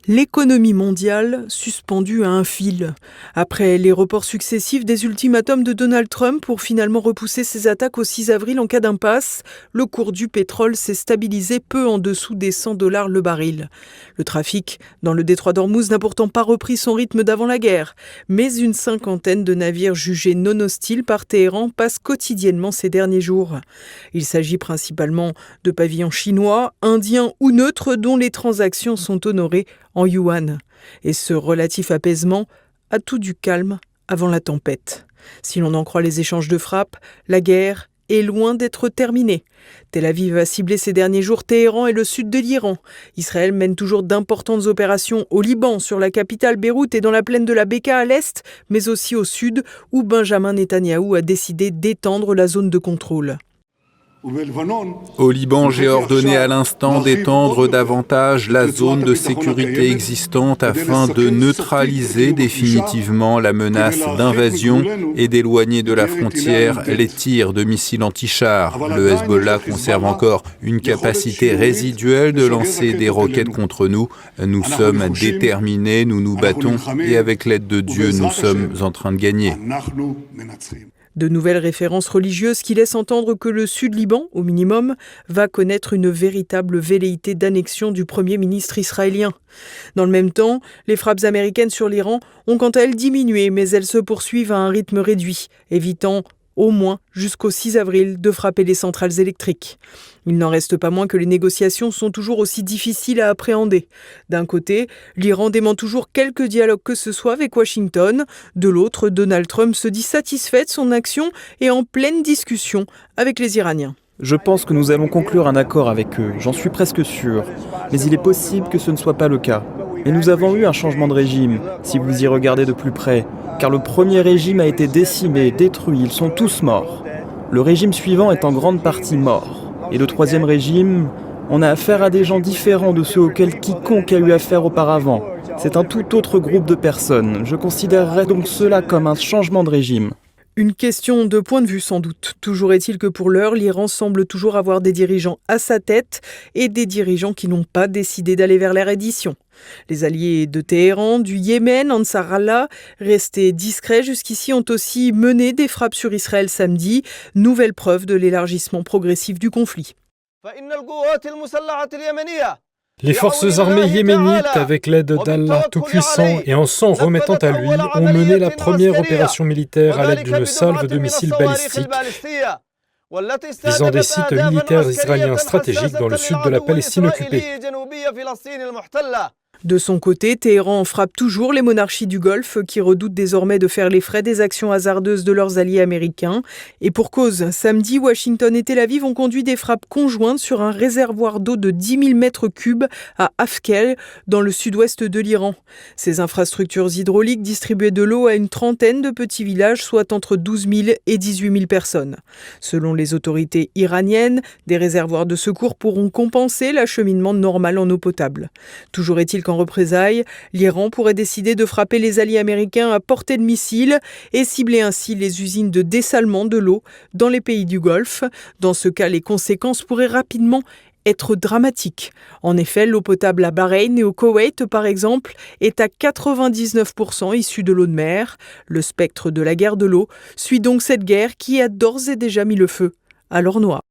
L'économie mondiale suspendue à un fil. Après les reports successifs des ultimatums de Donald Trump pour finalement repousser ses attaques au 6 avril en cas d'impasse, le cours du pétrole s'est stabilisé peu en dessous des $100 le baril. Le trafic dans le détroit d'Ormuz n'a pourtant pas repris son rythme d'avant la guerre, mais une cinquantaine de navires jugés non hostiles par Téhéran passent quotidiennement ces derniers jours. Il s'agit principalement de pavillons chinois, indiens ou neutres dont les transactions sont honorées en yuan. Et ce relatif apaisement a tout du calme avant la tempête. Si l'on en croit les échanges de frappes, la guerre est loin d'être terminée. Tel Aviv a ciblé ces derniers jours Téhéran et le sud de l'Iran. Israël mène toujours d'importantes opérations au Liban, sur la capitale Beyrouth et dans la plaine de la Beka à l'est, mais aussi au sud, où Benjamin Netanyahou a décidé d'étendre la zone de contrôle. Au Liban, j'ai ordonné à l'instant d'étendre davantage la zone de sécurité existante afin de neutraliser définitivement la menace d'invasion et d'éloigner de la frontière les tirs de missiles anti-chars. Le Hezbollah conserve encore une capacité résiduelle de lancer des roquettes contre nous. Nous sommes déterminés, nous nous battons et avec l'aide de Dieu, nous sommes en train de gagner. De nouvelles références religieuses qui laissent entendre que le Sud-Liban, au minimum, va connaître une véritable velléité d'annexion du Premier ministre israélien. Dans le même temps, les frappes américaines sur l'Iran ont quant à elles diminué, mais elles se poursuivent à un rythme réduit, évitant au moins jusqu'au 6 avril de frapper les centrales électriques. Il n'en reste pas moins que les négociations sont toujours aussi difficiles à appréhender. D'un côté, l'Iran dément toujours quelque dialogue que ce soit avec Washington. De l'autre, Donald Trump se dit satisfait de son action et en pleine discussion avec les Iraniens. Je pense que nous allons conclure un accord avec eux, j'en suis presque sûr. Mais il est possible que ce ne soit pas le cas. Et nous avons eu un changement de régime, si vous y regardez de plus près, car le premier régime a été décimé, détruit, ils sont tous morts. Le régime suivant est en grande partie mort. Et le troisième régime, on a affaire à des gens différents de ceux auxquels quiconque a eu affaire auparavant. C'est un tout autre groupe de personnes. Je considérerais donc cela comme un changement de régime. Une question de point de vue sans doute. Toujours est-il que pour l'heure, l'Iran semble toujours avoir des dirigeants à sa tête et des dirigeants qui n'ont pas décidé d'aller vers la reddition. Les alliés de Téhéran, du Yémen, Ansar Allah, restés discrets jusqu'ici, ont aussi mené des frappes sur Israël samedi, nouvelle preuve de l'élargissement progressif du conflit. Les forces armées yéménites, avec l'aide d'Allah Tout-Puissant et en s'en remettant à lui, ont mené la première opération militaire à l'aide d'une salve de missiles balistiques visant des sites militaires israéliens stratégiques dans le sud de la Palestine occupée. De son côté, Téhéran frappe toujours les monarchies du Golfe qui redoutent désormais de faire les frais des actions hasardeuses de leurs alliés américains. Et pour cause, samedi, Washington et Tel Aviv ont conduit des frappes conjointes sur un réservoir d'eau de 10 000 mètres cubes à Afkel, dans le sud-ouest de l'Iran. Ces infrastructures hydrauliques distribuaient de l'eau à une trentaine de petits villages, soit entre 12 000 et 18 000 personnes. Selon les autorités iraniennes, des réservoirs de secours pourront compenser l'acheminement normal en eau potable. Toujours est-il qu'en représailles, l'Iran pourrait décider de frapper les alliés américains à portée de missiles et cibler ainsi les usines de dessalement de l'eau dans les pays du Golfe. Dans ce cas, les conséquences pourraient rapidement être dramatiques. En effet, l'eau potable à Bahreïn et au Koweït, par exemple, est à 99% issue de l'eau de mer. Le spectre de la guerre de l'eau suit donc cette guerre qui a d'ores et déjà mis le feu à l'or noir.